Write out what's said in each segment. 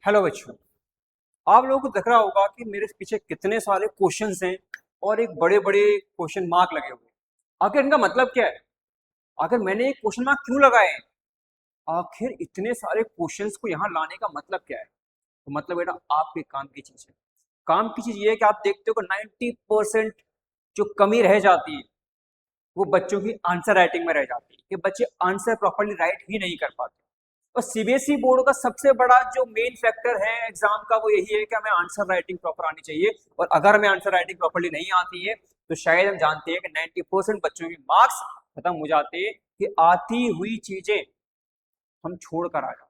Hello बच्चों। आप लोगों को दिख रहा होगा कि मेरे पीछे कितने सारे क्वेश्चंस हैं और एक बड़े बड़े क्वेश्चन मार्क लगे हुए हैं। आखिर इनका मतलब क्या है? आखिर मैंने एक क्वेश्चन मार्क क्यों लगाए हैं? आखिर इतने सारे क्वेश्चंस को यहाँ लाने का मतलब क्या है? तो मतलब बेटा आपके काम की चीज है। काम की चीज ये है कि आप देखते हो कि 90% जो कमी रह जाती है वो बच्चों की आंसर राइटिंग में रह जाती है कि बच्चे आंसर प्रॉपरली राइट ही नहीं कर पाते। और सीबीएसई बोर्ड का सबसे बड़ा जो मेन फैक्टर है एग्जाम का वो यही है कि हमें आंसर राइटिंग प्रॉपर आनी चाहिए। और अगर हमें आंसर राइटिंग प्रॉपरली नहीं आती है तो शायद हम जानते हैं कि 90% बच्चों के मार्क्स खत्म हो जाते हैं कि आती हुई चीजें हम छोड़ कर आ जाते।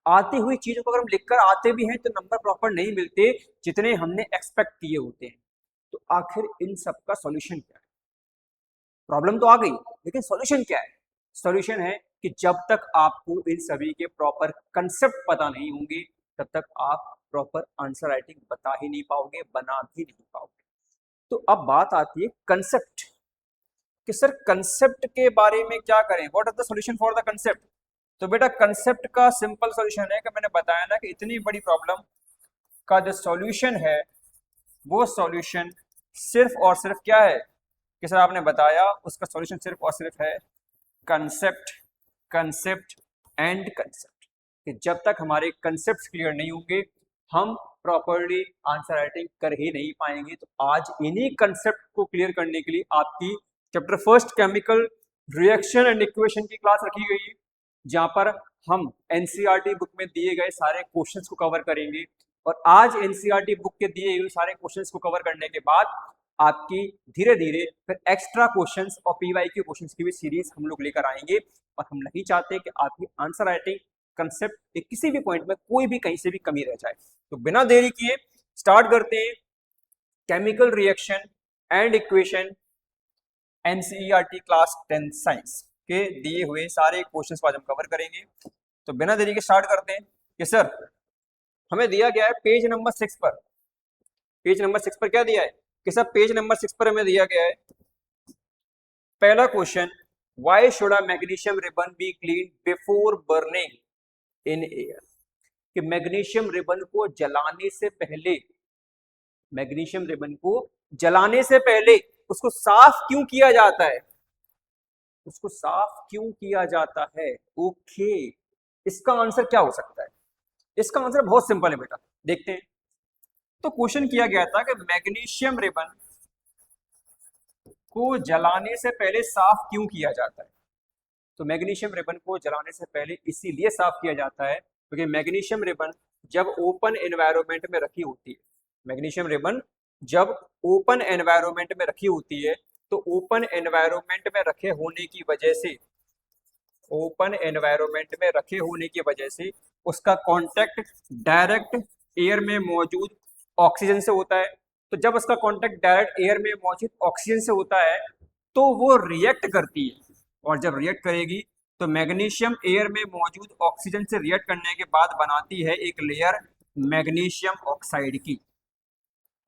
आती हुई चीजों को अगर हम लिखकर आते भी हैं तो नंबर प्रॉपर नहीं मिलते जितने हमने एक्सपेक्ट किए होते हैं। तो आखिर इन सब का सॉल्यूशन क्या है? प्रॉब्लम तो आ गई, लेकिन सॉल्यूशन क्या है? सॉल्यूशन है कि जब तक आपको इन सभी के प्रॉपर कंसेप्ट पता नहीं होंगे तब तक आप प्रॉपर आंसर राइटिंग बता ही नहीं पाओगे, बना भी नहीं पाओगे। तो अब बात आती है कंसेप्ट कि सर कंसेप्ट के बारे में क्या करें, what is the solution for the concept. तो बेटा कंसेप्ट का सिंपल सॉल्यूशन है कि मैंने बताया ना कि इतनी बड़ी प्रॉब्लम का जो सॉल्यूशन है वो सॉल्यूशन सिर्फ और सिर्फ क्या है कि सर आपने बताया उसका सॉल्यूशन सिर्फ और सिर्फ है कंसेप्ट, कंसेप्ट एंड कंसेप्ट। कि जब तक हमारे कंसेप्ट क्लियर नहीं होंगे हम प्रॉपरली आंसर राइटिंग कर ही नहीं पाएंगे। तो आज इन्हीं कंसेप्ट को क्लियर करने के लिए आपकी chapter first chemical reaction and equation की क्लास रखी गई है, जहां पर हम एनसीईआरटी बुक में दिए गए सारे क्वेश्चंस को कवर करेंगे। और आज एनसीईआरटी बुक के दिए हुए सारे क्वेश्चंस को कवर करने के बाद आपकी धीरे धीरे फिर एक्स्ट्रा क्वेश्चंस और पीवाईक्यू क्वेश्चंस की भी सीरीज हम लोग लेकर आएंगे। और हम नहीं चाहते कि आपकी आंसर राइटिंग कंसेप्ट के किसी भी पॉइंट में कोई भी कहीं से भी कमी रह जाए। तो बिना देरी किए स्टार्ट करते हैं chemical reaction and equation NCERT class 10 science के दिए हुए सारे क्वेश्चंस आज हम कवर करेंगे। तो बिना देरी के स्टार्ट करते हैं कि सर हमें दिया गया है पेज नंबर 6 पर। पेज नंबर 6 पर क्या दिया है कि सर पेज नंबर 6 पर हमें दिया गया है पहला question, why should a magnesium ribbon be clean before burning in air. कि मैग्नीशियम रिबन को जलाने से पहले, मैग्नीशियम रिबन को जलाने से पहले उसको साफ क्यों किया जाता है? उसको साफ क्यों किया जाता है? ओके, इसका आंसर क्या हो सकता है? इसका आंसर बहुत सिंपल है बेटा, देखते हैं। तो क्वेश्चन किया गया था कि मैग्नीशियम रिबन को जलाने से पहले साफ क्यों किया जाता है। तो मैग्नीशियम रिबन को जलाने से पहले इसीलिए साफ किया जाता है क्योंकि मैग्नीशियम रिबन जब ओपन एनवायरनमेंट में रखी होती है, मैग्नीशियम रिबन जब ओपन एनवायरनमेंट में रखी होती है तो ओपन एनवायरनमेंट में रखे होने की वजह से, ओपन एनवायरनमेंट में रखे होने की वजह से उसका कांटेक्ट डायरेक्ट एयर में मौजूद ऑक्सीजन से होता है। तो जब उसका कांटेक्ट डायरेक्ट एयर में मौजूद ऑक्सीजन से होता है तो वो रिएक्ट करती है। और जब रिएक्ट करेगी तो मैग्नीशियम एयर में मौजूद ऑक्सीजन से रिएक्ट करने के बाद बनाती है एक लेयर मैग्नीशियम ऑक्साइड की।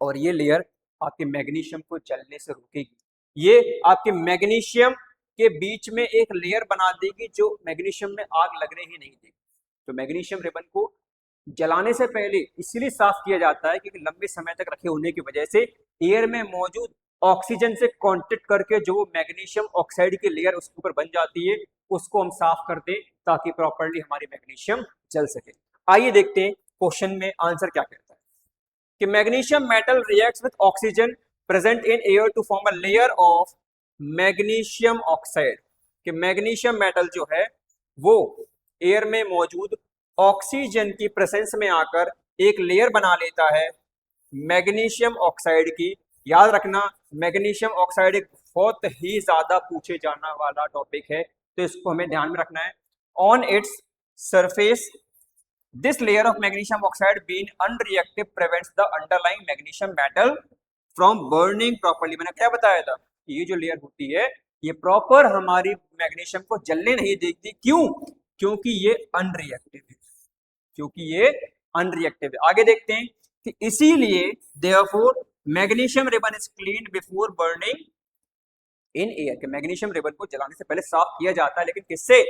और ये लेयर आपके मैग्नीशियम को जलने से रोकेगी। ये आपके मैग्नीशियम के बीच में एक लेयर बना देगी जो मैग्नीशियम में आग लगने ही नहीं देगी। तो मैग्नीशियम रिबन को जलाने से पहले इसीलिए साफ किया जाता है क्योंकि लंबे समय तक रखे होने की वजह से एयर में मौजूद ऑक्सीजन से कांटेक्ट करके जो मैग्नीशियम ऑक्साइड की लेयर उसके ऊपर बन जाती है उसको हम साफ कर दें ताकि प्रॉपर्ली हमारी मैग्नीशियम जल सके। आइए देखते हैं क्वेश्चन में आंसर क्या कहता है कि magnesium metal reacts with oxygen present in air to form a layer of magnesium oxide. कि मैग्नीशियम मेटल जो है वो एयर में मौजूद ऑक्सीजन की प्रेजेंस में आकर एक लेयर बना लेता है मैग्नीशियम ऑक्साइड की। याद रखना मैग्नीशियम ऑक्साइड एक बहुत ही ज्यादा पूछे जाने वाला टॉपिक है तो इसको हमें ध्यान में रखना है। On its surface this layer of magnesium oxide being unreactive prevents the underlying magnesium metal from burning properly. मैंने क्या बताया था कि ये जो लेयर होती है ये प्रॉपर हमारी मैग्नीशियम को जलने नहीं देती। क्यों? क्योंकि ये अनरिएक्टिव है, क्योंकि ये अनरिएक्टिव है। आगे देखते हैं कि इसीलिए therefore magnesium ribbon is cleaned before burning in air. के मैग्नीशियम रिबन को जलाने से पहले साफ किया जाता है, लेकिन किससे?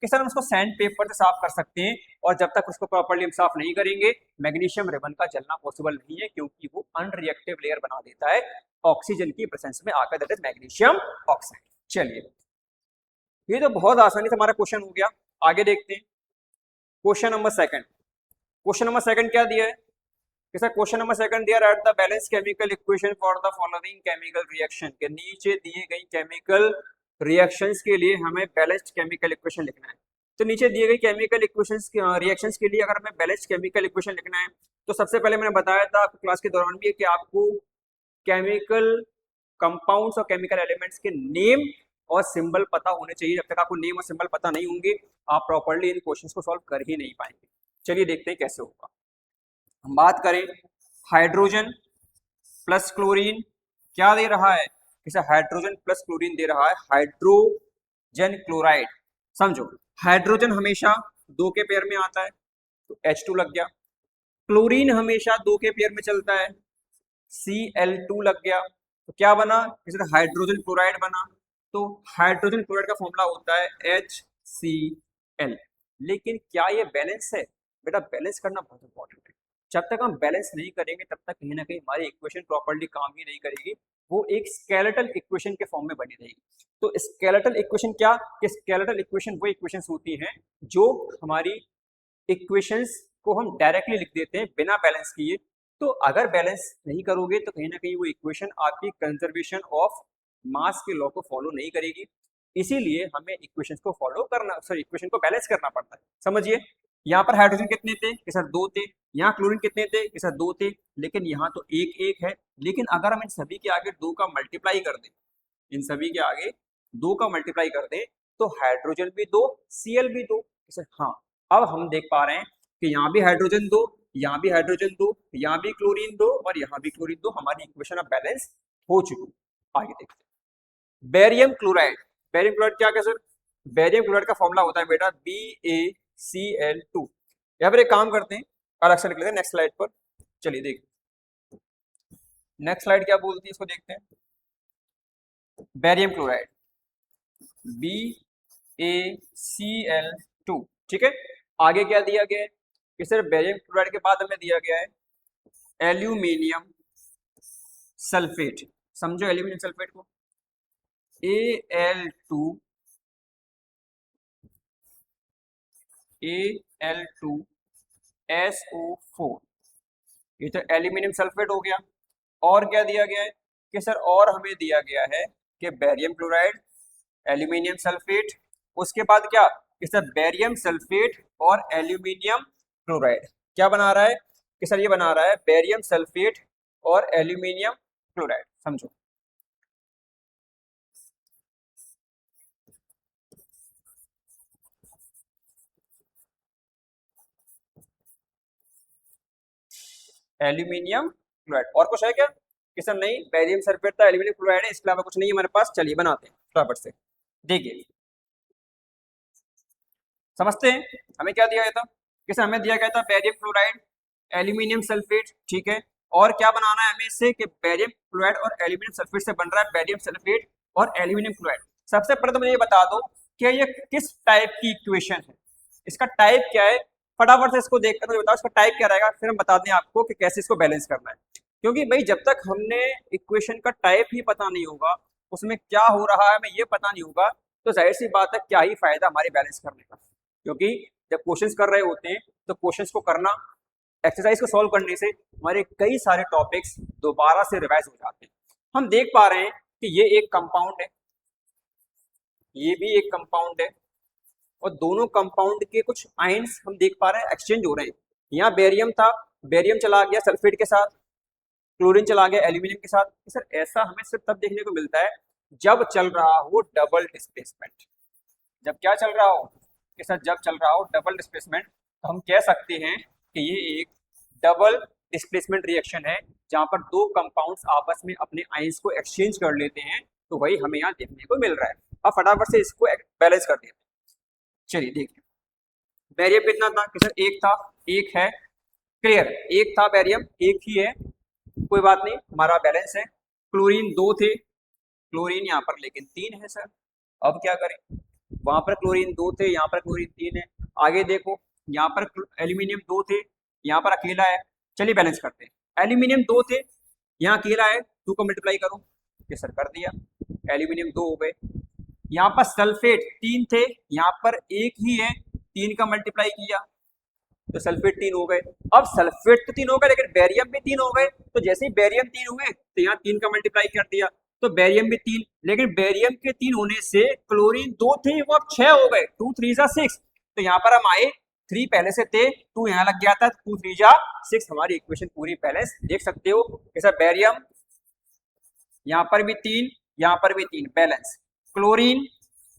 कि सर हम उसको सैंड पेपर से साफ कर सकते हैं, और जब तक उसको प्रॉपर्ली हम साफ नहीं करेंगे मैग्नीशियम रिबन का जलना पॉसिबल नहीं है, क्योंकि वो अनरिएक्टिव लेयर बना देता है ऑक्सीजन की प्रेजेंस में आकर, दैट इज मैग्नीशियम ऑक्साइड। चलिए, ये तो बहुत आसानी से हमारा क्वेश्चन हो गया। आगे देखते हैं question number second. Question number second क्या दिया है कि सर क्वेश्चन नंबर सेकंड दिया, right the balance chemical equation for the following chemical reaction, के नीचे दिए गई केमिकल रिएक्शंस के लिए हमें बैलेंस्ड केमिकल इक्वेशन लिखना है। तो नीचे दिए गई केमिकल इक्वेशंस रिएक्शंस के लिए अगर हमें बैलेंस्ड केमिकल इक्वेशन लिखना है, तो सबसे पहले मैंने बताया था आपको क्लास के दौरान भी कि आपको केमिकल कंपाउंड्स और केमिकल एलिमेंट्स के नेम और सिंबल पता होने चाहिए। जब तक आपको नेम और सिंबल पता नहीं होंगे आप प्रॉपर्ली इन क्वेश्चंस को सॉल्व कर ही नहीं पाएंगे। चलिए देखते हैं कैसे होगा। हम बात करें हाइड्रोजन प्लस क्लोरीन, क्या दे रहा है, इसे हाइड्रोजन प्लस क्लोरीन दे रहा है, हाइड्रोजन क्लोराइड। समझो, हाइड्रोजन हमेशा 2 के पेयर में आता है तो H2 लग गया, क्लोरीन हमेशा 2 के पेयर में चलता है Cl2 लग गया, तो क्या बना, इसे हाइड्रोजन क्लोराइड बना। तो हाइड्रोजन क्लोराइड का फॉर्मूला होता है HCl। लेकिन क्या ये बैलेंस है? बेटा बैलेंस करना बहुत इंपॉर्टेंट है। जब तक हम बैलेंस नहीं करेंगे तब तक कहीं ना कहीं हमारी इक्वेशन प्रॉपर्ली काम ही नहीं करेगी, वो एक स्केलेटल इक्वेशन के फॉर्म में बनी रहेगी। तो स्केलेटल इक्वेशन क्या, कि स्केलेटल इक्वेशन वो इक्वेशंस होती हैं जो हमारी इक्वेशंस को हम डायरेक्टली लिख देते हैं बिना बैलेंस किए। तो अगर बैलेंस नहीं करोगे तो कहीं ना कहीं वो इक्वेशन आपकी कंजर्वेशन ऑफ मास के लॉ को फॉलो नहीं करेगी। इसीलिए हमें इक्वेशंस को फॉलो करना, सॉरी इक्वेशन को बैलेंस करना पड़ता है। समझिए, यहाँ पर हाइड्रोजन कितने थे कि सर 2 थे, यहाँ क्लोरीन कितने थे कि सर 2 थे, लेकिन यहाँ तो एक एक है। लेकिन अगर हम इन सभी के आगे 2 का मल्टीप्लाई कर दें, इन सभी के आगे 2 का मल्टीप्लाई कर दें तो हाइड्रोजन भी 2, Cl भी 2। हाँ, अब हम देख पा रहे हैं कि यहाँ भी हाइड्रोजन 2, यहाँ भी हाइड्रोजन 2, यहाँ भी क्लोरीन 2 और यहाँ भी क्लोरीन 2। हमारी इक्वेशन अब बैलेंस हो चुकी। आगे देखते हैं बेरियम क्लोराइड। बेरियम क्लोराइड क्या है सर, बेरियम क्लोराइड का फॉर्मूला होता है बेटा BaCl2। यहाँ पर एक काम करते हैं, अलग से लिख लेते हैं नेक्स्ट स्लाइड पर। चलिए देखिए नेक्स्ट स्लाइड क्या बोलती है, इसको देखते हैं। बेरियम क्लोराइड BaCl2, ठीक है। आगे क्या दिया गया है कि सर बेरियम क्लोराइड के बाद हमें दिया गया है एल्यूमिनियम सल्फेट। समझो एल्यूमिनियम सल्फेट को, Al2SO4, ये तो एल्यूमिनियम सल्फेट हो गया। और क्या दिया गया है कि सर और हमें दिया गया है कि बेरियम क्लोराइड, एल्यूमिनियम सल्फेट, उसके बाद क्या कि सर बेरियम सल्फेट और एल्यूमिनियम क्लोराइड क्या बना रहा है कि सर ये बना रहा है बेरियम सल्फेट और एल्यूमिनियम क्लोराइड। समझो, एल्यूमिनियम क्लोराइड। और कुछ है क्या कि सर नहीं, बेरियम सल्फेट था, एल्यूमिनियम क्लोराइड है, इसके अलावा कुछ नहीं हमारे पास। चलिए बनाते हैं फटाफट से। देखिए समझते हैं हमें क्या दिया गया था कि सर हमें दिया गया था बेरियम क्लोराइड, एल्यूमिनियम सल्फेट, ठीक है। और क्या बनाना है हमें इससे कि बेरियम क्लोराइड और एल्यूमिनियम सल्फेट से बन रहा है बेरियम सल्फेट और एल्यूमिनियम क्लोराइड। सबसे पहले तो मुझे ये बता दो कि ये किस टाइप की इक्वेशन है, इसका टाइप क्या है। फटाफट से इसको देखकर मुझे बताओ इसका टाइप क्या रहेगा, फिर हम बता दें आपको कि कैसे इसको बैलेंस करना है। क्योंकि भाई जब तक हमने इक्वेशन का टाइप ही पता नहीं होगा, उसमें क्या हो रहा है हमें ये पता नहीं होगा, तो जाहिर सी बात है क्या ही फायदा हमारे बैलेंस करने का। क्योंकि जब क्वेश्चंस कर रहे होते हैं तो क्वेश्चंस को करना, एक्सरसाइज को सॉल्व करने से हमारे कई सारे टॉपिक्स दोबारा से रिवाइज हो जाते हैं। हम देख पा रहे हैं कि ये एक कंपाउंड है, ये भी एक कंपाउंड है, और दोनों कंपाउंड के कुछ आयंस हम देख पा रहे हैं एक्सचेंज हो रहे हैं। यहाँ बेरियम था, बेरियम चला गया सल्फेट के साथ, क्लोरीन चला गया एल्यूमिनियम के साथ। सर ऐसा हमें सिर्फ तब देखने को मिलता है जब चल रहा हो डबल डिस्प्लेसमेंट। जब क्या चल रहा हो कि सर जब चल रहा हो डबल डिस्प्लेसमेंट, तो हम कह सकते हैं कि ये एक डबल डिस्प्लेसमेंट रिएक्शन है जहां पर दो कंपाउंड्स आपस में अपने आयंस को एक्सचेंज कर लेते हैं। तो वही हमें यहाँ देखने को मिल रहा है। अब फटाफट से इसको बैलेंस कर देते हैं। चलिए देखिए बेरियम कितना था कि सर एक था, एक है, क्लियर, एक था बेरियम, एक ही है, कोई बात नहीं हमारा बैलेंस है। क्लोरीन 2 थे, क्लोरीन यहाँ पर लेकिन 3 है सर। अब क्या करें, वहां पर क्लोरीन 2 थे, यहाँ पर क्लोरीन 3 है। आगे देखो, यहाँ पर एल्यूमिनियम 2 थे, यहाँ पर अकेला है। चलिए बैलेंस करते हैं। एल्यूमिनियम 2 थे, यहाँ अकेला है, 2 को मल्टीप्लाई करो, ये सर कर दिया, एल्यूमिनियम 2 हो गए। यहाँ पर सल्फेट 3 थे, यहाँ पर एक ही है, 3 का मल्टीप्लाई किया तो सल्फेट 3 हो गए। अब सल्फेट तो 3 हो गए, लेकिन बेरियम भी 3 हो गए, तो जैसे ही बेरियम 3 हुए तो यहाँ 3 का मल्टीप्लाई कर दिया तो बेरियम भी 3, लेकिन बेरियम के 3 होने से क्लोरीन 2 थे वो अब 6 हो गए, 2 3 जा 6। तो यहाँ पर हम आए, 3 पहले से थे, 2 यहाँ लग गया था, 2 3 जा 6, हमारी इक्वेशन पूरी बैलेंस। देख सकते हो जैसा बेरियम यहाँ पर भी 3, यहाँ पर भी 3, बैलेंस। क्लोरीन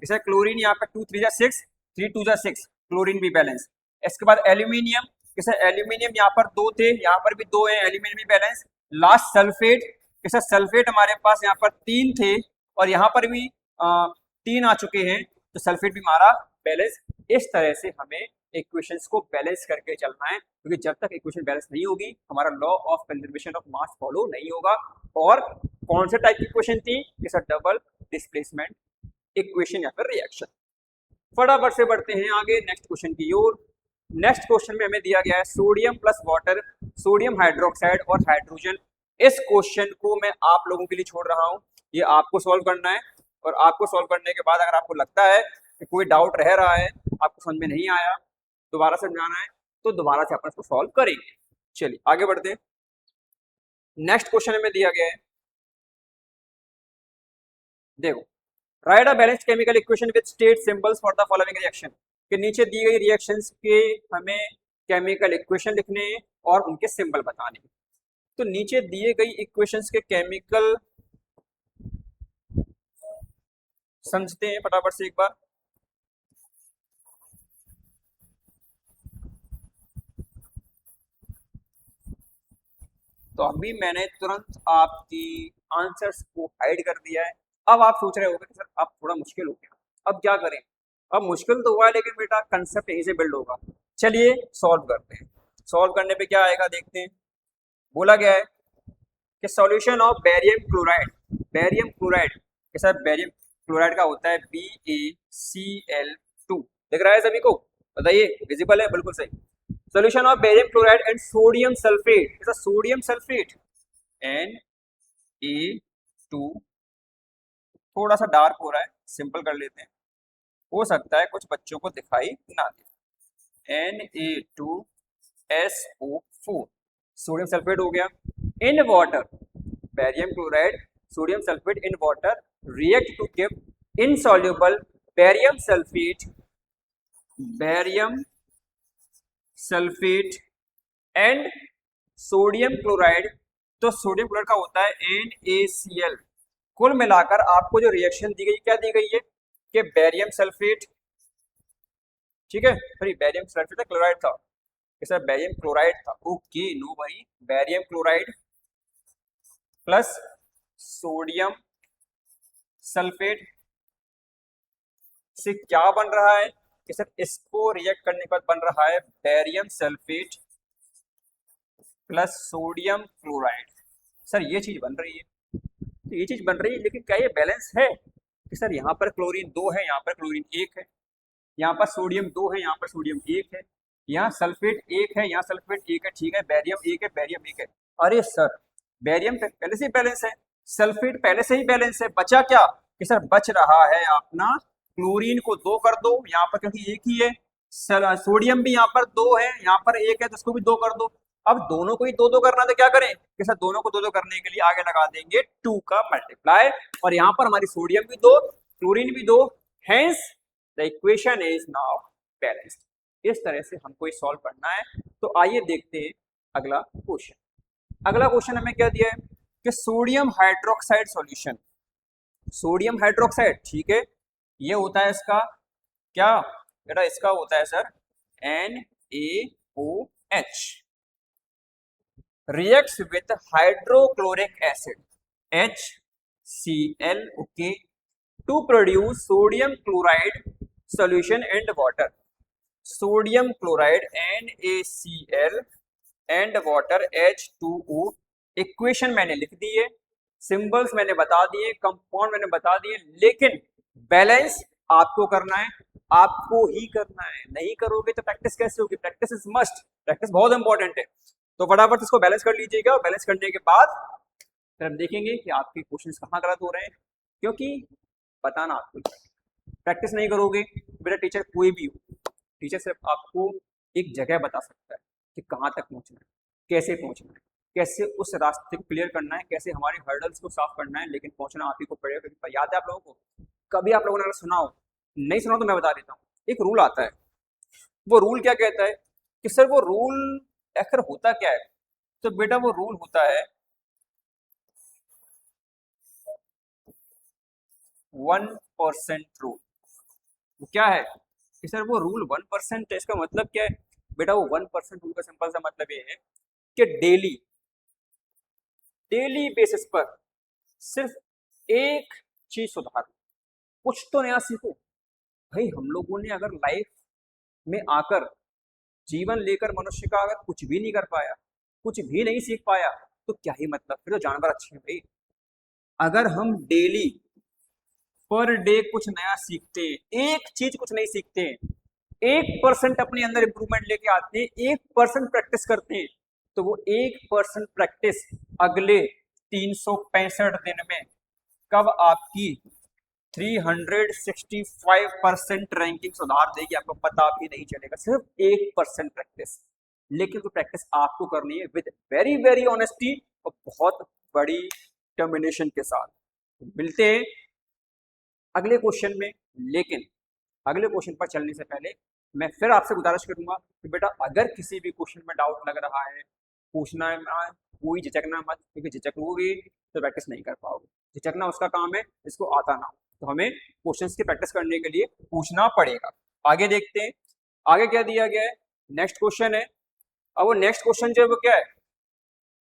जैसे क्लोरीन यहाँ पर 2 3 जा 6, 3 2 जा 6, क्लोरीन भी बैलेंस। इसके बाद एल्यूमिनियम, जैसे एल्यूमिनियम यहाँ पर 2 थे, यहाँ पर भी 2 है, एल्यूमिनियम भी बैलेंस। लास्ट सल्फेट, जैसे सल्फेट हमारे पास यहाँ पर 3 थे और यहाँ पर भी 3 आ चुके हैं, तो सल्फेट भी हमारा बैलेंस। इस तरह से हमें इक्वेशंस को बैलेंस करके चलना है, क्योंकि जब तक इक्वेशन बैलेंस नहीं होगी हमारा law of conservation of mass follow नहीं होगा। और कौन से टाइप की इक्वेशन थी, जैसा डबल डिस्प्लेसमेंट इक्वेशन या फिर रिएक्शन। फटाफट से बढ़ते हैं आगे नेक्स्ट क्वेश्चन की ओर। नेक्स्ट क्वेश्चन में हमें दिया गया है sodium plus water, sodium hydroxide और हाइड्रोजन। इस क्वेश्चन को मैं आप लोगों के लिए छोड़ रहा हूं, ये आपको सॉल्व करना है। और आपको सॉल्व करने के बाद अगर आपको लगता है कि कोई डाउट रह रहा है, आपको समझ में नहीं आया, दोबारा समझाना है, तो दोबारा से अपन इसको सॉल्व करेंगे। चलिए आगे बढ़ते हैं। नेक्स्ट क्वेश्चन हमें दिया गया है, देखो, right a balanced chemical equation with state symbols for the following reaction. के नीचे दी गई रिएक्शंस के हमें केमिकल इक्वेशन लिखने हैं और उनके सिंबल बताने हैं। तो नीचे दिए गई इक्वेशंस के केमिकल समझते हैं फटाफट से एक बार। तो अभी मैंने तुरंत आपकी आंसर्स को हाइड कर दिया है। अब आप सोच रहे होंगे कि सर अब थोड़ा मुश्किल हो गया, अब क्या करें। अब मुश्किल तो हुआ है, लेकिन बेटा कंसेप्ट यहीं से बिल्ड होगा। चलिए सॉल्व करते हैं। सॉल्व करने पे क्या आएगा देखते हैं। बोला गया है कि solution of barium chloride, barium chloride के साथ बेरियम क्लोराइड का होता है BaCl2। दिख रहा है सभी को, बताइए, विजिबल है, बिल्कुल सही। Solution of barium chloride and sodium sulphate, जैसा सोडियम सल्फेट Na2, थोड़ा सा डार्क हो रहा है, सिंपल कर लेते हैं, हो सकता है कुछ बच्चों को दिखाई ना दे। Na2SO4, सोडियम सल्फेट हो गया। In water, barium chloride sodium sulphate in water react to give insoluble barium sulphate, barium sulphate and sodium chloride. तो सोडियम क्लोराइड का होता है NaCl। कुल मिलाकर आपको जो रिएक्शन दी गई, क्या दी गई है कि बेरियम सल्फेट, ठीक है, सॉरी बेरियम सल्फेट क्लोराइड था, कैसा बेरियम क्लोराइड था, ओके नो भाई, barium chloride plus sodium sulphate से क्या बन रहा है कि सर इसको रिएक्ट करने के बाद बन रहा है barium sulphate plus sodium chloride. Sir ये चीज बन रही है, तो ये चीज बन रही है, लेकिन क्या ये बैलेंस है कि सर यहाँ पर क्लोरीन 2 है, यहाँ पर क्लोरीन 1 है, यहाँ पर सोडियम 2 है, यहाँ पर सोडियम 1 है, यहाँ सल्फेट 1 है, यहाँ सल्फेट 1 है, ठीक है, बेरियम 1 है, बेरियम 1 है। अरे सर बेरियम पहले से ही बैलेंस है, सल्फेट पहले से ही बैलेंस है, बचा क्या कि सर बच रहा है अपना क्लोरीन को 2 कर दो यहाँ पर, क्योंकि एक ही है, सोडियम भी यहाँ पर 2 है, यहाँ पर 1 है, तो उसको भी 2 कर दो। अब दोनों को ही 2 करना, तो क्या करें कि सर दोनों को 2 करने के लिए आगे लगा देंगे 2 का मल्टीप्लाई, और यहाँ पर हमारी सोडियम भी 2, क्लोरीन भी 2, hence the equation is now balanced. इस तरह से हमको ये सॉल्व करना है। तो आइए देखते हैं अगला क्वेश्चन। अगला क्वेश्चन हमें क्या दिया है कि sodium hydroxide solution, sodium hydroxide, ठीक है, ये होता है इसका क्या बेटा, इसका होता है sir NaOH, reacts with hydrochloric acid HCl, okay, to produce sodium chloride solution and water, sodium chloride NaCl and water H2O। Equation मैंने लिख दी है, सिंबल्स मैंने बता दिए, कंपाउंड मैंने बता दिए, लेकिन बैलेंस आपको करना है, आपको ही करना है। नहीं करोगे तो प्रैक्टिस कैसे होगी? प्रैक्टिस इज मस्ट, प्रैक्टिस बहुत इंपॉर्टेंट है। तो फटाफट इसको बैलेंस कर लीजिएगा, और बैलेंस करने के बाद फिर हम देखेंगे कि आपके क्वेश्चंस कहाँ गलत हो रहे हैं, क्योंकि बताना आपको। प्रैक्टिस नहीं करोगे बेटा, टीचर कोई भी हो, टीचर सिर्फ आपको एक जगह बता सकता है कि कहाँ तक पहुँचना है, कैसे पहुँचना है, कैसे उस रास्ते को क्लियर करना है, कैसे हमारे हर्डल्स को साफ करना है, लेकिन पहुँचना आप ही को पड़ेगा। क्योंकि याद है आप लोगों को, कभी आप लोगों ने अगर सुना हो, नहीं सुना तो मैं बता देता हूँ। एक रूल आता है, वो रूल क्या कहता है कि सर वो रूल आखिर होता क्या है? तो बेटा वो रूल होता है 1% रूल। वो क्या है कि सर वो रूल 1% है, इसका मतलब क्या है बेटा? वो 1% रूल का सिंपल सा मतलब ये है कि डेली डेली बेसिस पर सिर्फ एक चीज सुधारो, कुछ तो नया सीखो। भाई हम लोगों ने अगर लाइफ में आकर जीवन लेकर मनुष्य का अगर कुछ भी नहीं कर पाया, कुछ भी नहीं सीख पाया, तो क्या ही मतलब? फिर तो जानवर अच्छे हैं भाई। अगर हम डेली पर डे कुछ नया सीखते हैं, एक चीज कुछ नहीं सीखते हैं, 1% अपने अंदर इंप्रूवमेंट लेके आते हैं, 1% प्रैक्टिस करते हैं, तो वो 1% प्रैक्टिस अगले 365 दिन में कब आपकी 365% रैंकिंग सुधार देगी, आपको पता भी नहीं चलेगा। सिर्फ 1% प्रैक्टिस, लेकिन वो प्रैक्टिस आपको करनी है विद वेरी वेरी ऑनेस्टी और बहुत बड़ी डिटर्मिनेशन के साथ। मिलते हैं अगले क्वेश्चन में, लेकिन अगले क्वेश्चन पर चलने से पहले मैं फिर आपसे गुजारिश करूंगा कि बेटा अगर किसी भी क्वेश्चन में डाउट लग रहा है, पूछना है मत, कोई झिझकना मत, क्योंकि झिझकोगे तो प्रैक्टिस नहीं कर पाओगे। झिझकना उसका काम है जिसको आता ना हो, तो हमें क्वेश्चंस की प्रैक्टिस करने के लिए पूछना पड़ेगा। आगे देखते हैं, आगे क्या दिया गया है। नेक्स्ट क्वेश्चन है। अब वो नेक्स्ट क्वेश्चन जो है वो क्या है,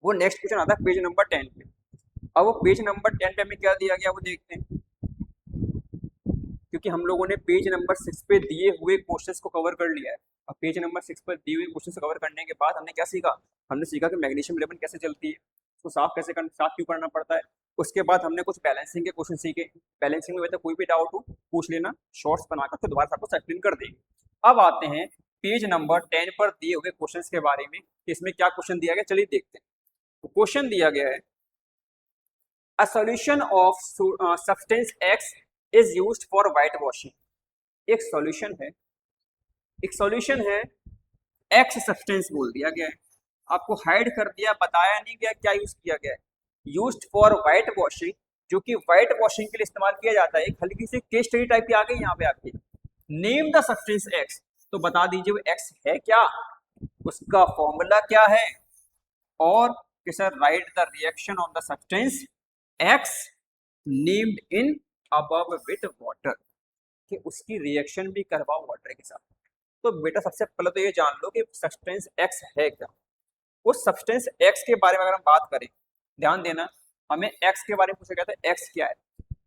वो नेक्स्ट क्वेश्चन आता है पेज नंबर 10 पे। अब वो पेज नंबर 10 पे हमें क्या दिया गया वो देखते हैं, क्योंकि हम लोगों ने पेज नंबर 6 पे दिए हुए क्वेश्चंस को कवर कर लिया है। अब पेज नंबर 6 पर दिए हुए क्वेश्चंस को कवर करने के बाद हमने क्या सीखा? हमने सीखा कि मैग्नीशियम 11 कैसे चलती है, उसको साफ कैसे करना, साफ क्यों करना पड़ता है। उसके बाद हमने कुछ बैलेंसिंग के क्वेश्चन सीखे। बैलेंसिंग में वैसे कोई भी डाउट हो पूछ लेना, शॉर्ट्स बनाकर फिर दोबारा आपको एक्सप्लेन कर देंगे। अब आते हैं पेज नंबर 10 पर दिए हुए क्वेश्चन के बारे में, कि इसमें क्या क्वेश्चन दिया गया, चलिए देखते हैं। क्वेश्चन दिया गया है, a solution of substance X is used for white washing। एक सॉल्यूशन है, एक सॉल्यूशन है, एक्स सब्सटेंस बोल दिया गया है, आपको हाइड कर दिया, बताया नहीं गया क्या यूज किया गया है। यूज्ड फॉर व्हाइट वॉशिंग, जो कि व्हाइट वॉशिंग के लिए इस्तेमाल किया जाता है। एक हल्की सी केस स्टडी टाइप की आ गई यहाँ पे आपकी। नेम द सब्सटेंस एक्स, तो बता दीजिए वो एक्स है क्या, उसका फॉर्मूला क्या है, और कि sir right the reaction of the substance x named in above with water, कि उसकी रिएक्शन भी करवाओ वाटर के साथ। तो बेटा सबसे पहले तो ये जान लो कि सब्सटेंस एक्स है क्या। उस सब्सटेंस एक्स के बारे में अगर हम बात करें, ध्यान देना, हमें एक्स के बारे में पूछा गया था, एक्स क्या है।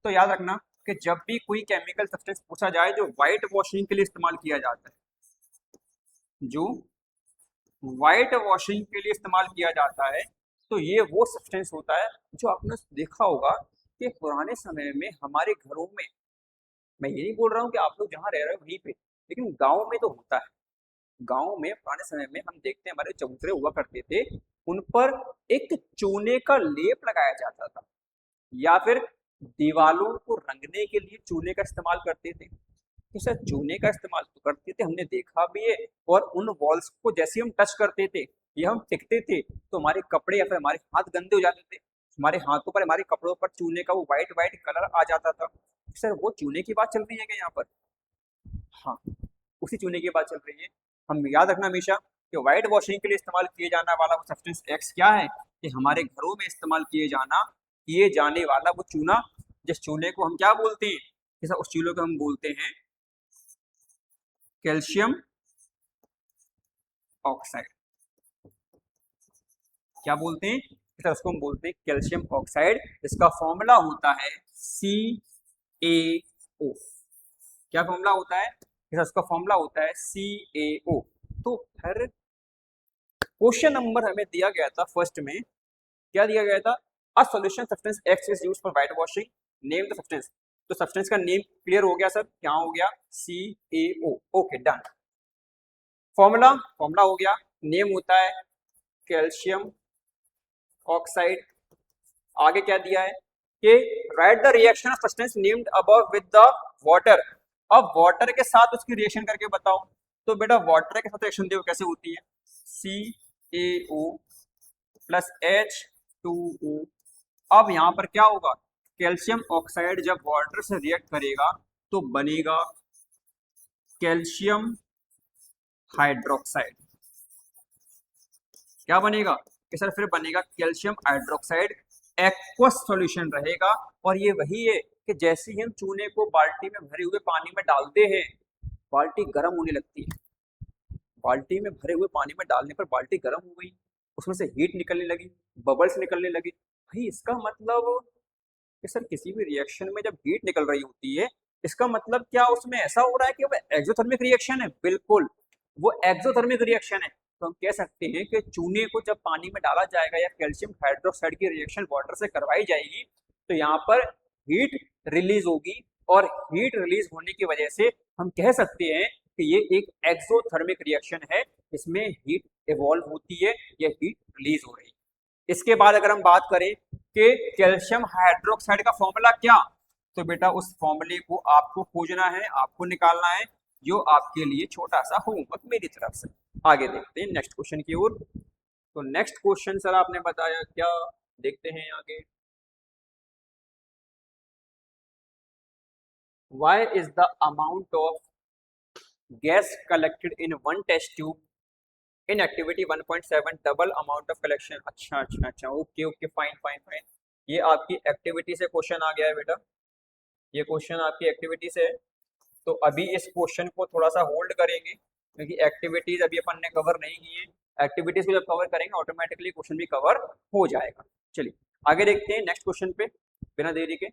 तो याद रखना कि जब भी कोई केमिकल सब्सटेंस पूछा जाए जो व्हाइट वॉशिंग के लिए इस्तेमाल किया जाता है, जो व्हाइट वॉशिंग के लिए इस्तेमाल किया जाता है, तो ये वो सब्सटेंस होता है जो आपने देखा होगा कि पुराने समय में हमारे घरों में, मैं ये नहीं बोल रहा हूँ कि आप लोग जहाँ रह रहे हो वहीं पे, लेकिन गाँव में तो होता है। गाँव में पुराने समय में हम देखते हैं हमारे चबूतरे हुआ करते थे, उन पर एक चूने का लेप लगाया जाता था, या फिर दीवालों को रंगने के लिए चूने का इस्तेमाल करते थे। तो सर चूने का इस्तेमाल तो करते थे, हमने देखा भी है, और उन वॉल्स को जैसे हम टच करते थे या हम टिकते थे तो हमारे कपड़े या फिर हमारे हाथ गंदे हो जाते थे, हमारे हाथों पर, हमारे कपड़ों पर चूने का वो व्हाइट व्हाइट कलर आ जाता था। सर वो चूने की बात चल रही है क्या यहाँ पर? हाँ, उसी चूने की बात चल रही है। हम याद रखना हमेशा कि व्हाइट वॉशिंग के लिए इस्तेमाल किए जाने वाला वो सब्सटेंस एक्स क्या है, कि हमारे घरों में इस्तेमाल किए जाने वाला वो चूना, जिस चूने को हम क्या बोलते हैं, जैसा उस चूने को हम बोलते हैं कैल्शियम ऑक्साइड। क्या बोलते हैं? जैसा उसको हम बोलते हैं कैल्शियम ऑक्साइड, इसका फॉर्मूला होता है CaO। क्या फॉर्मूला होता है? जैसा उसका फॉर्मूला होता है CaO। तो फिर क्वेश्चन नंबर हमें दिया गया था फर्स्ट में, क्या दिया गया था? A solution substance x is used for white washing, name the substance. तो सब्सटेंस का नेम क्लियर हो गया सर, क्या हो गया, CaO। Okay done. Formula formula हो गया, नेम होता है कैल्शियम ऑक्साइड। आगे क्या दिया है कि right the reaction of substance named above with the water. अब वाटर के साथ उसकी रिएक्शन करके बताओ। तो बेटा वाटर के साथ रिएक्शन देखो कैसे होती है, CaO प्लस H2O। अब यहाँ पर क्या होगा, कैल्शियम ऑक्साइड जब वाटर से रिएक्ट करेगा तो बनेगा कैल्शियम हाइड्रोक्साइड। क्या बनेगा कि सर, फिर बनेगा कैल्शियम हाइड्रोक्साइड, एक्वस सॉल्यूशन रहेगा। और ये वही है कि जैसे ही हम चूने को बाल्टी में भरे हुए पानी में डालते हैं, बाल्टी गर्म होने लगती है। बाल्टी में भरे हुए पानी में डालने पर बाल्टी गर्म हो गई, उसमें से हीट निकलने लगी, बबल्स निकलने लगे। भाई इसका मतलब कि सर किसी भी रिएक्शन में जब हीट निकल रही होती है, इसका मतलब क्या उसमें ऐसा हो रहा है कि वो एक्सोथर्मिक रिएक्शन है? बिल्कुल, वो एक्सोथर्मिक रिएक्शन है। तो हम कह सकते हैं कि चूने को जब पानी में डाला जाएगा या कैल्शियम हाइड्रोक्साइड की रिएक्शन वाटर से करवाई जाएगी, तो यहाँ पर हीट रिलीज होगी, और हीट रिलीज होने की वजह से हम कह सकते हैं कि ये एक एक्सोथर्मिक रिएक्शन है, इसमें हीट इवॉल्व होती है या हीट रिलीज हो रही है। इसके बाद अगर हम बात करें कि कैल्शियम हाइड्रोक्साइड का फॉर्मूला क्या, तो बेटा उस फॉर्मूले को आपको खोजना है, आपको निकालना है, जो आपके लिए छोटा सा होमवर्क मेरी तरफ से। आगे देखते हैं नेक्स्ट क्वेश्चन की ओर। तो नेक्स्ट क्वेश्चन सर आपने बताया क्या, देखते हैं आगे। Why is the amount of gas collected in one test tube in activity 1.7 double amount of collection. अच्छा, okay okay, fine fine fine. ये आपकी एक्टिविटी से क्वेश्चन आ गया है बेटा, ये क्वेश्चन आपकी एक्टिविटी से है। तो अभी इस क्वेश्चन को थोड़ा सा होल्ड करेंगे, क्योंकि एक्टिविटीज अभी अपन ने कवर नहीं की है। एक्टिविटीज को जब कवर करेंगे ऑटोमेटिकली क्वेश्चन भी कवर हो जाएगा। चलिए आगे देखते हैं नेक्स्ट क्वेश्चन पे बिना देरी के।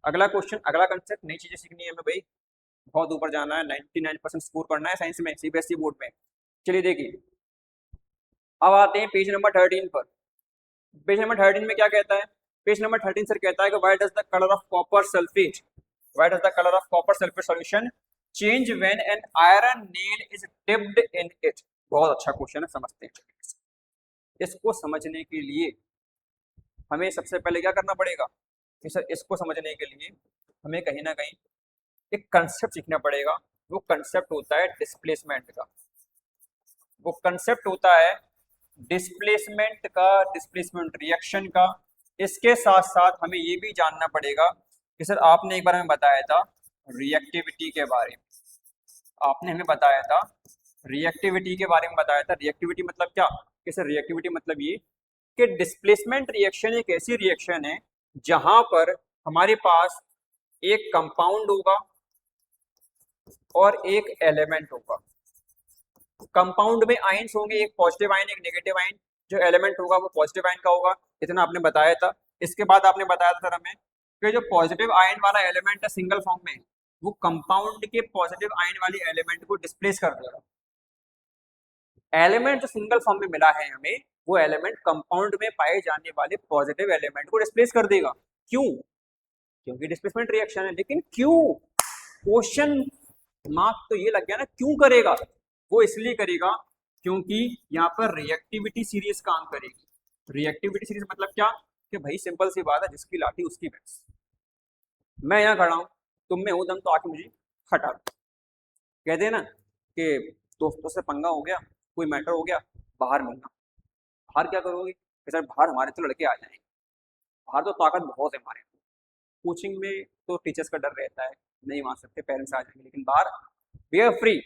अगला क्वेश्चन, अगला कंसेप्ट, नई चीजें सीखनी है हमें भाई, बहुत ऊपर जाना है, 99% स्कोर करना है साइंस में, CBSE बोर्ड में। चलिए देखिए, अब आते हैं पेज नंबर 13 पर। पेज नंबर 13 में क्या कहता है, पेज नंबर 13 सर कहता है कि why does the colour of copper sulphate, why does the colour of copper sulphate solution change when an iron nail is dipped in it. बहुत अच्छा क्वेश्चन है, समझते हैं। इसको समझने के लिए हमें सबसे पहले क्या करना पड़ेगा कि सर, इसको समझने के लिए हमें कहीं ना कहीं एक कंसेप्ट सीखना पड़ेगा। वो कंसेप्ट होता है डिस्प्लेसमेंट का, वो कंसेप्ट होता है डिस्प्लेसमेंट का, डिस्प्लेसमेंट रिएक्शन का। इसके साथ साथ हमें ये भी जानना पड़ेगा कि सर, आपने एक बार हमें बताया था रिएक्टिविटी के बारे में, आपने हमें बताया था रिएक्टिविटी के बारे में बताया था। रिएक्टिविटी मतलब क्या कि सर, रिएक्टिविटी मतलब ये कि डिस्प्लेसमेंट रिएक्शन एक ऐसी रिएक्शन है जहां पर हमारे पास एक कंपाउंड होगा और एक एलिमेंट होगा। कंपाउंड में आयंस होंगे, एक पॉजिटिव आयन एक नेगेटिव आयन। जो एलिमेंट होगा वो पॉजिटिव आयन का होगा, इतना आपने बताया था। इसके बाद आपने बताया था सर हमें कि जो पॉजिटिव आयन वाला एलिमेंट है सिंगल फॉर्म में, वो कंपाउंड के पॉजिटिव आयन वाली एलिमेंट को डिस्प्लेस कर देगा। एलिमेंट जो सिंगल फॉर्म में मिला है हमें, वो एलिमेंट कंपाउंड में पाए जाने वाले पॉजिटिव एलिमेंट को डिस्प्लेस कर देगा। क्यों? क्योंकि डिस्प्लेसमेंट रिएक्शन है। लेकिन क्यों, क्वेश्चन मार्क तो ये लग गया ना, क्यों करेगा? वो इसलिए करेगा क्योंकि यहाँ पर रिएक्टिविटी सीरीज काम करेगी। रिएक्टिविटी सीरीज मतलब क्या कि भाई सिंपल सी बात है, जिसकी लाठी उसकी भैंस। मैं यहाँ खड़ा हूँ, तुम में हो दम तो आके मुझे हटा दो। कहते हैं ना कि दोस्तों से पंगा हो गया, कोई मैटर हो गया, बाहर मिलना। बाहर क्या करोगे कि सर, बाहर हमारे तो लड़के आ जाएंगे, बाहर तो ताकत बहुत है हमारे। कोचिंग में तो टीचर्स का डर रहता है, नहीं मान सकते, पेरेंट्स आ जाएंगे, लेकिन बाहर वी आर फ्री।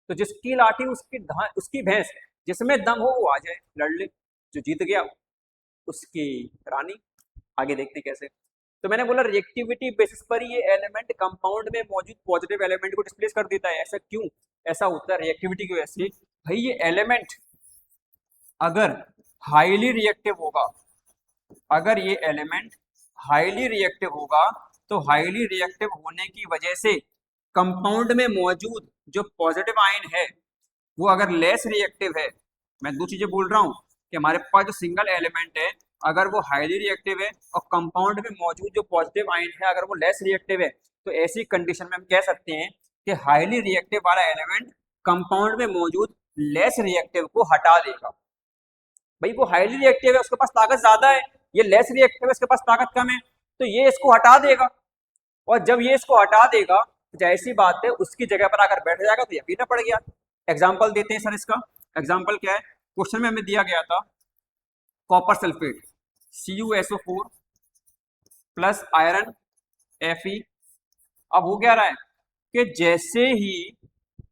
तो जिसकी लाठी उसकी भैंस, जिसमें दम हो वो आ जाए, लड़ ले, जो जीत गया उसकी रानी। आगे देखते कैसे। तो मैंने बोला रिएक्टिविटी बेसिस पर ये एलिमेंट कंपाउंड में मौजूद पॉजिटिव एलिमेंट को डिस्प्लेस कर देता है। ऐसा क्यों? ऐसा होता है रिएक्टिविटी की वजह से। भाई ये एलिमेंट अगर हाईली रिएक्टिव होगा, अगर ये एलिमेंट हाईली रिएक्टिव होगा, तो हाईली रिएक्टिव होने की वजह से कंपाउंड में मौजूद जो पॉजिटिव आयन है वो अगर लेस रिएक्टिव है, मैं दो चीजें बोल रहा हूं कि हमारे पास जो सिंगल एलिमेंट है अगर वो हाईली रिएक्टिव है और कंपाउंड में मौजूद जो पॉजिटिव आयन है अगर वो लेस रिएक्टिव है, तो ऐसी कंडीशन में हम कह सकते हैं कि हाईली रिएक्टिव वाला एलिमेंट कंपाउंड में मौजूद लेस रिएक्टिव को हटा देगा। भाई वो हाईली रिएक्टिव है, उसके पास ताकत ज्यादा है, ये लेस रिएक्टिव है, उसके पास ताकत कम है, तो ये इसको हटा देगा। और जब ये इसको हटा देगा तो जाहिर सी बात है उसकी जगह पर आकर बैठ जाएगा, तो यकीन पड़ गया। एग्जाम्पल देते हैं सर, इसका एग्जाम्पल क्या है, क्वेश्चन में हमें दिया गया था copper sulphate CuSO4 plus iron Fe। अब हो क्या रहा है कि जैसे ही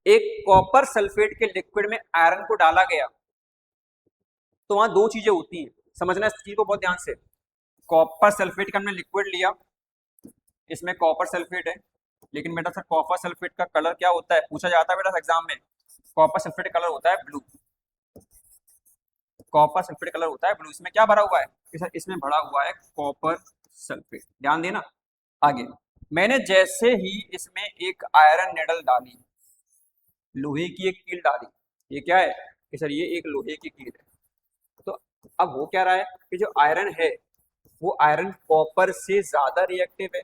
एक कॉपर सल्फेट के लिक्विड में आयरन को डाला गया, तो वहां दो चीजें होती हैं, समझना इस चीज को बहुत ध्यान से। कॉपर सल्फेट का हमने लिक्विड लिया, इसमें कॉपर सल्फेट है, लेकिन बेटा सर कॉपर सल्फेट का कलर क्या होता है, पूछा जाता है बेटा एग्जाम में। कॉपर सल्फेट कलर होता है ब्लू, कॉपर सल्फेट कलर होता है ब्लू। इसमें क्या भरा हुआ है कि सर इसमें भरा हुआ है कॉपर सल्फेट, ध्यान देना। आगे मैंने जैसे ही इसमें एक आयरन नेडल डाली, लोहे की एक कील डाली, ये क्या है कि सर ये एक लोहे की कील है, तो अब वो क्या रहा है कि जो आयरन है वो आयरन कॉपर से ज्यादा रिएक्टिव है,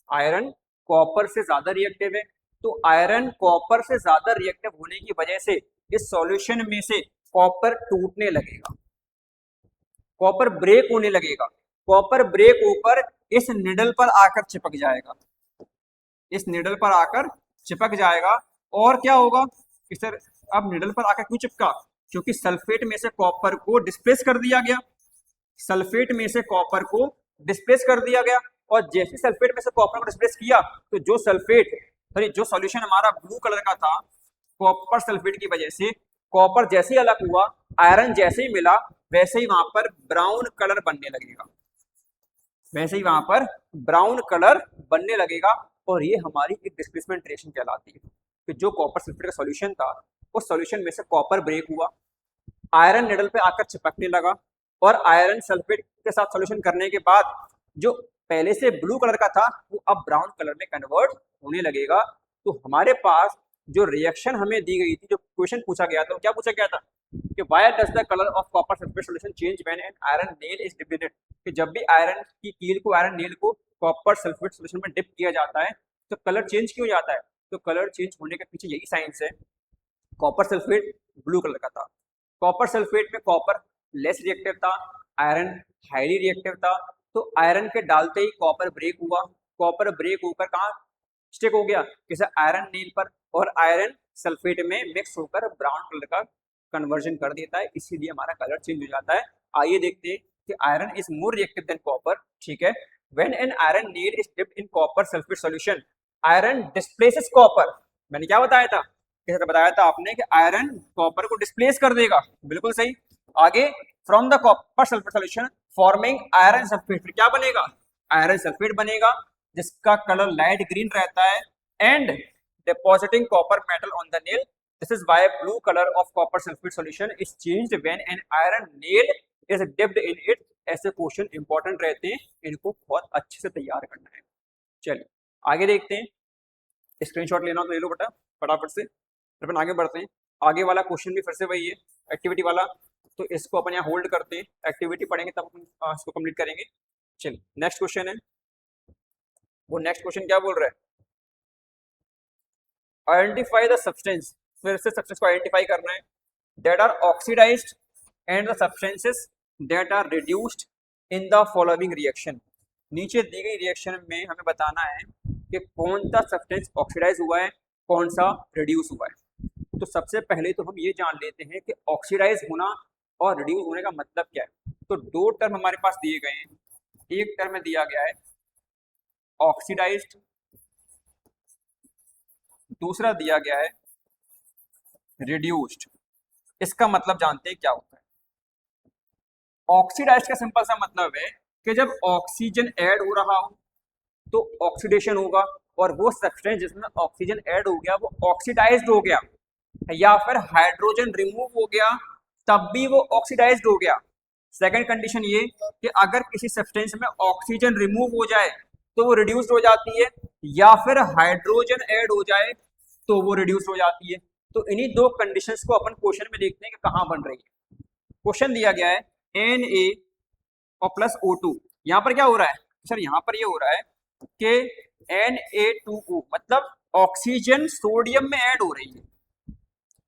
आयरन कॉपर से ज्यादा रिएक्टिव है। तो आयरन कॉपर से ज्यादा रिएक्टिव होने की वजह से इस सॉल्यूशन में से कॉपर टूटने लगेगा, कॉपर ब्रेक होने लगेगा। कॉपर ब्रेक होकर इस निडल पर आकर चिपक जाएगा, इस निडल पर आकर चिपक जाएगा। और क्या होगा कि सर अब निडल पर आकर क्यों चिपका, क्योंकि सल्फेट में से कॉपर को डिस्प्लेस कर दिया गया, सल्फेट में से कॉपर को डिस्प्लेस कर दिया गया। और जैसे सल्फेट में से कॉपर को डिस्प्लेस किया, तो जो सल्फेट सॉरी जो सॉल्यूशन हमारा ब्लू कलर का था, कॉपर सल्फेट की वजह से कॉपर जैसे ही अलग हुआ, आयरन जैसे ही मिला, वैसे ही वहां पर ब्राउन कलर बनने लगेगा, वैसे ही वहां पर ब्राउन कलर बनने लगेगा। और ये हमारी एक डिस्प्लेसमेंट रिएक्शन कहलाती है कि जो कॉपर सल्फेट का सॉल्यूशन था, उस सॉल्यूशन में से कॉपर ब्रेक हुआ, आयरन निडल पे आकर चिपकने लगा, और आयरन सल्फेट के साथ सॉल्यूशन करने के बाद जो पहले से ब्लू कलर का था वो अब ब्राउन कलर में कन्वर्ट होने लगेगा। तो हमारे पास जो रिएक्शन हमें दी गई थी, जो क्वेश्चन पूछा गया था, क्या पूछा गया था कि why does the colour of copper sulphate solution change when an iron nail is dipped, कि जब भी आयरन की कील को, आयरन नेल को कॉपर सल्फेट सॉल्यूशन में डिप किया जाता है तो कलर चेंज क्यों जाता है। तो कलर चेंज होने के पीछे यही साइंस है, कॉपर सल्फेट ब्लू कलर का था, कॉपर सल्फेट में कॉपर लेस रिएक्टिव था, आयरन हाईली रिएक्टिव था। तो आयरन के डालते ही कॉपर ब्रेक हुआ, कॉपर ब्रेक होकर कहाँ स्टिक हो गया, किसी आयरन नील पर, और आयरन सल्फेट में मिक्स होकर ब्राउन कलर का कन्वर्जन कर देता है, इसीलिए हमारा कलर चेंज हो जाता है। आइए देखते हैं कि iron is more reactive than copper, ठीक है। When an iron nail is dipped in copper sulphate solution, iron displaces copper. मैंने क्या बताया था, कैसे बताया था आपने कि आयरन कॉपर को डिस्प्लेस कर देगा, बिल्कुल सही। आगे from the copper sulphate solution forming iron sulphate, फिर क्या बनेगा, आयरन सल्फेट बनेगा जिसका कलर लाइट ग्रीन रहता है, and depositing copper metal on the nail. This is why blue color of copper sulfate solution is changed when an iron nail is dipped in it. ऐसे question important रहते हैं, इनको बहुत अच्छे से तैयार करना है। चलिए आगे देखते हैं, स्क्रीनशॉट लेना तो ले लो बेटा फटाफट से, फिर अपन आगे बढ़ते हैं। आगे वाला क्वेश्चन भी फिर से वही है, एक्टिविटी वाला, तो इसको अपन यहाँ होल्ड करते हैं, एक्टिविटी पढ़ेंगे तब अपन इसको कंप्लीट करेंगे। चलिए नेक्स्ट क्वेश्चन है, वो नेक्स्ट क्वेश्चन क्या बोल रहा है, आइडेंटिफाई द सब्सटेंस, फिर से सब्सटेंस को आइडेंटिफाई करना है, that are oxidised and the substances that are reduced in the following reaction. नीचे दी गई रिएक्शन में हमें बताना है कि कौन सा सब्सटेंस ऑक्सीडाइज हुआ है, कौन सा रिड्यूस हुआ है। तो सबसे पहले तो हम ये जान लेते हैं कि ऑक्सीडाइज होना और रिड्यूस होने का मतलब क्या है। तो दो टर्म हमारे पास दिए गए हैं, एक टर्म में दिया गया है ऑक्सीडाइज्ड, दूसरा दिया गया है रिड्यूस्ड। इसका मतलब जानते हैं क्या होता है। ऑक्सीडाइज्ड का सिंपल सा मतलब है कि जब ऑक्सीजन ऐड हो रहा हो तो ऑक्सीडेशन होगा, और वो सब्सटेंस जिसमें ऑक्सीजन ऐड हो गया वो ऑक्सीडाइज्ड हो गया, या फिर हाइड्रोजन रिमूव हो गया तब भी वो ऑक्सीडाइज्ड हो गया। सेकंड कंडीशन ये कि अगर किसी सब्सटेंस में ऑक्सीजन रिमूव हो जाए तो वो रिड्यूस्ड हो जाती है, या फिर हाइड्रोजन ऐड हो जाए तो वो रिड्यूस हो जाती है। तो इन्हीं दो कंडीशंस को अपन क्वेश्चन में देखते हैं कि कहां बन रही है। क्वेश्चन दिया गया है Na और प्लस O2। यहाँ पर क्या हो रहा है सर, यहाँ पर ये हो रहा है कि Na2O मतलब ऑक्सीजन सोडियम में ऐड हो रही है,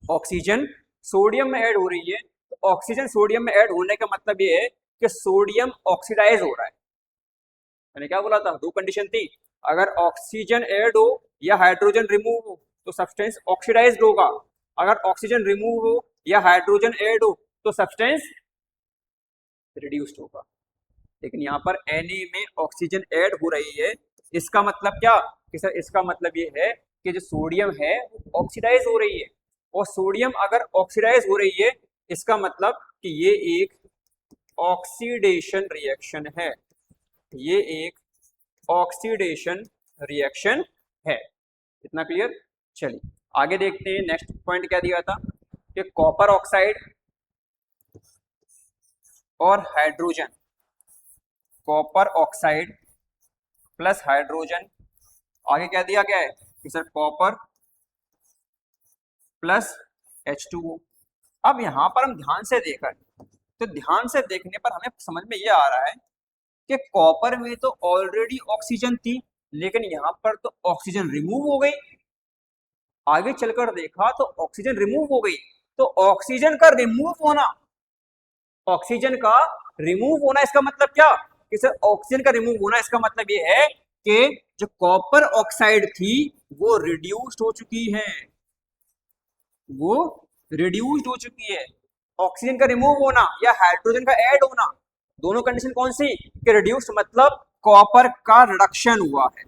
ऑक्सीजन सोडियम में ऐड हो रही है। तो ऑक्सीजन सोडियम में ऐड होने का मतलब ये है कि सोडियम ऑक्सीडाइज हो रहा है। मैंने क्या बोला था, दो कंडीशन थी, अगर ऑक्सीजन ऐड हो या हाइड्रोजन रिमूव हो तो सब्सटेंस ऑक्सीडाइज्ड होगा, अगर ऑक्सीजन रिमूव हो या हाइड्रोजन ऐड हो तो सब्सटेंस रिड्यूस्ड होगा। लेकिन यहाँ पर Na में ऑक्सीजन ऐड हो रही है, इसका मतलब क्या कि सर, इसका मतलब ये है कि जो सोडियम है वो ऑक्सीडाइज हो रही है, और सोडियम अगर ऑक्सीडाइज हो रही है इसका मतलब कि ये एक ऑक्सीडेशन रिएक्शन है, ये एक ऑक्सीडेशन रिएक्शन है। इतना क्लियर? चलिए आगे देखते हैं, नेक्स्ट पॉइंट क्या दिया था कि कॉपर ऑक्साइड और hydrogen, copper oxide plus hydrogen, आगे क्या दिया गया है कि सर कॉपर प्लस H2O। अब यहां पर हम ध्यान से देखा तो ध्यान से देखने पर हमें समझ में ये आ रहा है कि कॉपर में तो ऑलरेडी ऑक्सीजन थी, लेकिन यहाँ पर तो ऑक्सीजन रिमूव हो गई। आगे चलकर देखा तो ऑक्सीजन रिमूव हो गई, तो ऑक्सीजन का रिमूव होना, ऑक्सीजन का रिमूव होना इसका मतलब क्या कि सर ऑक्सीजन का रिमूव होना इसका मतलब ये है कि जो कॉपर ऑक्साइड थी वो रिड्यूस्ड हो चुकी है, वो रिड्यूस्ड हो चुकी है। ऑक्सीजन का रिमूव होना या हाइड्रोजन का ऐड होना, दोनों कंडीशन कौन सी कि रिड्यूस्ड मतलब कॉपर का रिडक्शन हुआ है,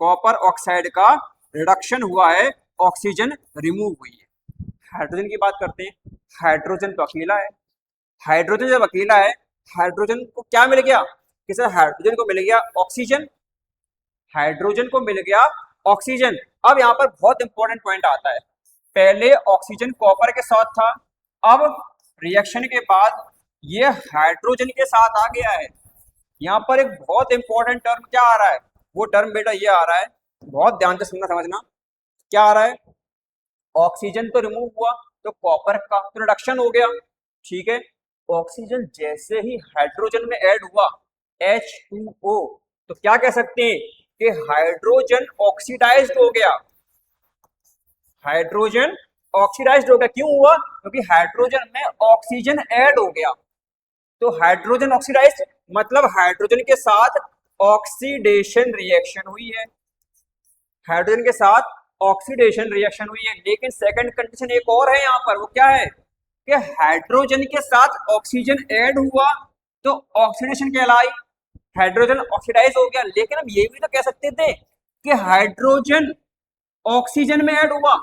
कॉपर ऑक्साइड का रिडक्शन हुआ है, ऑक्सीजन रिमूव हुई है। हाइड्रोजन की बात करते हैं, हाइड्रोजन तो अकेला है, हाइड्रोजन जब अकेला है, हाइड्रोजन को क्या मिल गया कि सर हाइड्रोजन को मिल गया ऑक्सीजन, हाइड्रोजन को मिल गया ऑक्सीजन। अब यहाँ पर बहुत इंपॉर्टेंट पॉइंट आता है, पहले ऑक्सीजन कॉपर के साथ था, अब रिएक्शन के बाद ये हाइड्रोजन के साथ आ गया है। यहाँ पर एक बहुत इंपॉर्टेंट टर्म क्या आ रहा है, वो टर्म बेटा ये आ रहा है, बहुत ध्यान से सुनना समझना, क्या आ रहा है, ऑक्सीजन तो रिमूव हुआ तो कॉपर का तो रिडक्शन हो गया, ठीक है। ऑक्सीजन जैसे ही हाइड्रोजन में ऐड हुआ H2O, तो क्या कह सकते हैं कि हाइड्रोजन ऑक्सीडाइज्ड हो गया, हाइड्रोजन ऑक्सीडाइज्ड हो गया। क्यों हुआ? क्योंकि हाइड्रोजन में ऑक्सीजन ऐड हो गया, तो हाइड्रोजन ऑक्सीडाइज्ड मतलब हाइड्रोजन के साथ ऑक्सीडेशन रिएक्शन हुई है, हाइड्रोजन के साथ ऑक्सीडेशन रिएक्शन हुई है। लेकिन सेकंड कंडीशन एक और है यहाँ पर, वो क्या है कि हाइड्रोजन के साथ ऑक्सीजन ऐड हुआ तो ऑक्सीडेशन कहलाई, हाइड्रोजन ऑक्सीडाइज हो गया। लेकिन हम ये भी तो कह सकते थे कि हाइड्रोजन ऑक्सीजन में ऐड हुआ,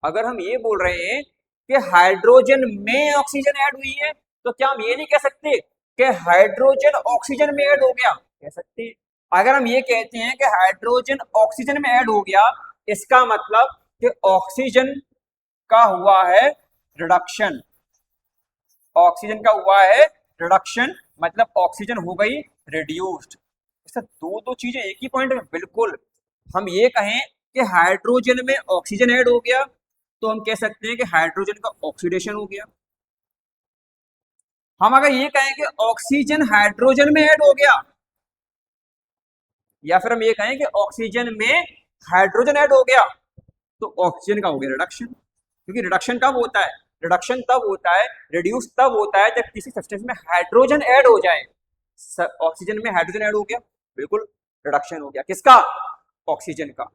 अगर हम ये बोल रहे हैं कि हाइड्रोजन में ऑक्सीजन ऐड हुई है तो क्या हम ये नहीं कह सकते कि हाइड्रोजन ऑक्सीजन में ऐड हो गया? कह सकते हैं। अगर हम ये कहते हैं कि हाइड्रोजन ऑक्सीजन में ऐड हो गया, इसका मतलब कि ऑक्सीजन का हुआ है रिडक्शन, ऑक्सीजन का हुआ है रिडक्शन मतलब ऑक्सीजन हो गई रिड्यूस्ड। इसका दो दो चीजें एक ही पॉइंट में, बिल्कुल। हम ये कहें कि हाइड्रोजन में ऑक्सीजन ऐड हो गया तो हम कह सकते हैं कि हाइड्रोजन का ऑक्सीडेशन हो गया। हम अगर ये कहें कि ऑक्सीजन हाइड्रोजन में ऐड हो गया, या फिर हम ये कहें कि ऑक्सीजन में हाइड्रोजन ऐड हो गया, तो ऑक्सीजन का हो गया रिडक्शन। क्योंकि रिडक्शन कब होता है, रिडक्शन तब होता है, रिड्यूस तब होता है जब किसी सब्सटेंस में हाइड्रोजन ऐड हो जाए। ऑक्सीजन में हाइड्रोजन ऐड हो गया, बिल्कुल रिडक्शन हो गया, किसका? ऑक्सीजन का।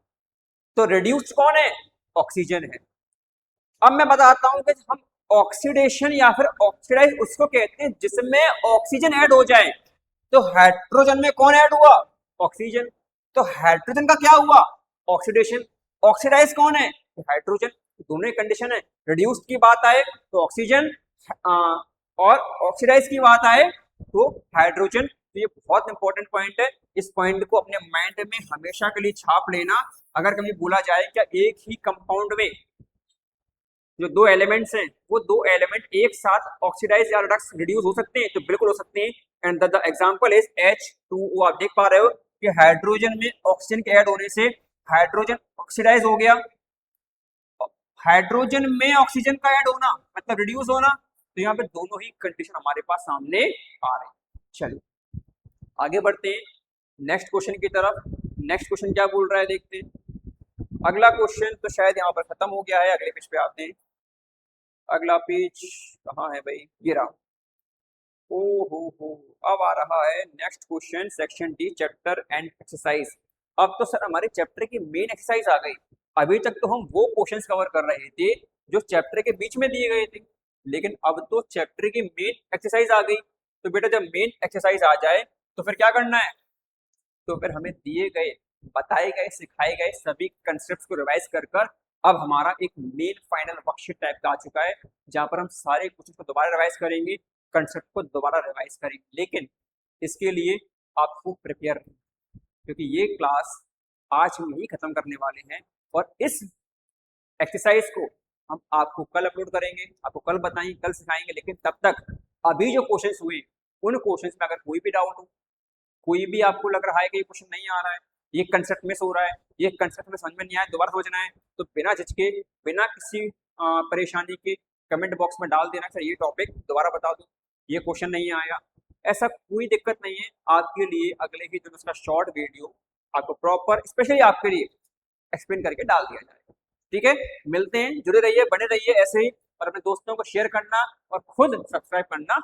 तो रिड्यूस्ड कौन है? ऑक्सीजन है। अब मैं बताता हूं कि हम ऑक्सीडेशन या फिर ऑक्सीडाइज उसको कहते हैं जिसमें ऑक्सीजन ऐड हो जाए। तो हाइड्रोजन में कौन ऐड हुआ? ऑक्सीजन। तो हाइड्रोजन का क्या हुआ? ऑक्सीडेशन। ऑक्सीडाइज कौन है? हाइड्रोजन। दोनों कंडीशन है, रिड्यूस की बात आए तो ऑक्सीजन और ऑक्सीडाइज की बात आए तो हाइड्रोजन। तो ये बहुत इंपॉर्टेंट पॉइंट है, इस पॉइंट को अपने माइंड में हमेशा के लिए छाप लेना। अगर कभी बोला जाए क्या एक ही कंपाउंड में जो दो एलिमेंट्स हैं वो दो एलिमेंट एक साथ ऑक्सीडाइज या रिड्यूस हो सकते हैं, तो बिल्कुल हो सकते हैं। And the example is H2O। आप देख पा रहे हो कि हाइड्रोजन में ऑक्सीजन के ऐड होने से हाइड्रोजन ऑक्सीडाइज हो गया, हाइड्रोजन में ऑक्सीजन का ऐड होना मतलब रिड्यूस होना, तो यहाँ पे दोनों ही कंडीशन हमारे पास सामने आ रहे हैं। चलिए आगे बढ़ते हैं नेक्स्ट क्वेश्चन की तरफ। नेक्स्ट क्वेश्चन क्या बोल रहा है देखते हैं। अगला क्वेश्चन तो शायद यहाँ पर खत्म हो गया है, अगले पेज पे आते हैं। अगला पेज कहाँ है भाई, ये रहा। ओ हो, अब आ रहा है next question, section D, chapter and exercise. अब तो सर हमारे चैप्टर की मेन एक्सरसाइज आ गई। अभी तक तो हम वो क्वेश्चंस कवर कर रहे थे जो चैप्टर के बीच में दिए गए थे, लेकिन अब तो चैप्टर की मेन एक्सरसाइज आ गई। तो बेटा जब मेन एक्सरसाइज आ जाए तो फिर क्या करना है, तो फिर हमें दिए गए, बताए गए, सिखाए गए सभी कंसेप्ट को रिवाइज कर कर अब हमारा एक मेन फाइनल वर्कशीट टाइप का आ चुका है, जहां पर हम सारे क्वेश्चन को दोबारा रिवाइज करेंगे, कंसेप्ट को दोबारा रिवाइज करेंगे। लेकिन इसके लिए आपको प्रिपेयर, क्योंकि ये क्लास आज हम यही खत्म करने वाले हैं और इस एक्सरसाइज को हम आपको कल अपलोड करेंगे, आपको कल बताएंगे, कल सिखाएंगे। लेकिन तब तक अभी जो क्वेश्चंस हुए उन क्वेश्चंस में अगर कोई भी डाउट हो, कोई भी आपको लग रहा है कि ये क्वेश्चन नहीं आ रहा है, ये कंसेप्ट मिस हो रहा है, ये कंसेप्ट में समझ में नहीं आया, दोबारा समझना है, तो बिना झिझके, बिना किसी परेशानी के कमेंट बॉक्स में डाल देना, सर ये टॉपिक दोबारा बता दो, ये क्वेश्चन नहीं आया। ऐसा कोई दिक्कत नहीं है, आपके लिए अगले ही दिन उसका शॉर्ट वीडियो आपको प्रॉपर स्पेशली आपके लिए एक्सप्लेन करके डाल दिया जाएगा। ठीक है, मिलते हैं, जुड़े रहिए, बने रहिए ऐसे ही, और अपने दोस्तों को शेयर करना और खुद सब्सक्राइब करना